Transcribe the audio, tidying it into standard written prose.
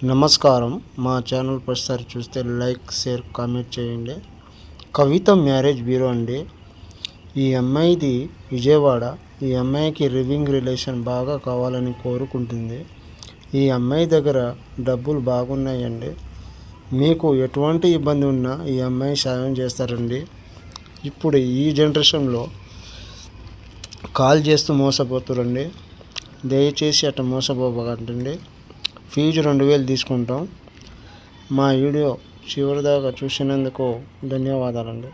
నమస్కారం. మా ఛానల్ ఫస్ట్సారి చూస్తే లైక్, షేర్, కామెంట్ చేయండి. కవిత మ్యారేజ్ బ్యూరో అండి. ఈ అమ్మాయిది విజయవాడ. ఈ అమ్మాయికి లివింగ్ రిలేషన్ బాగా కావాలని కోరుకుంటుంది. ఈ అమ్మాయి దగ్గర డబ్బులు బాగున్నాయండి. మీకు ఎటువంటి ఇబ్బంది ఉన్నా ఈ అమ్మాయి సాయం చేస్తారండి. ఇప్పుడు ఈ జనరేషన్లో కాల్ చేస్తూ మోసపోతారండి. దయచేసి అట్లా మోసపోకండి. ఫీజు 2000 తీసుకుంటాం. మా వీడియో చివరిదాకా చూసినందుకు ధన్యవాదాలండి.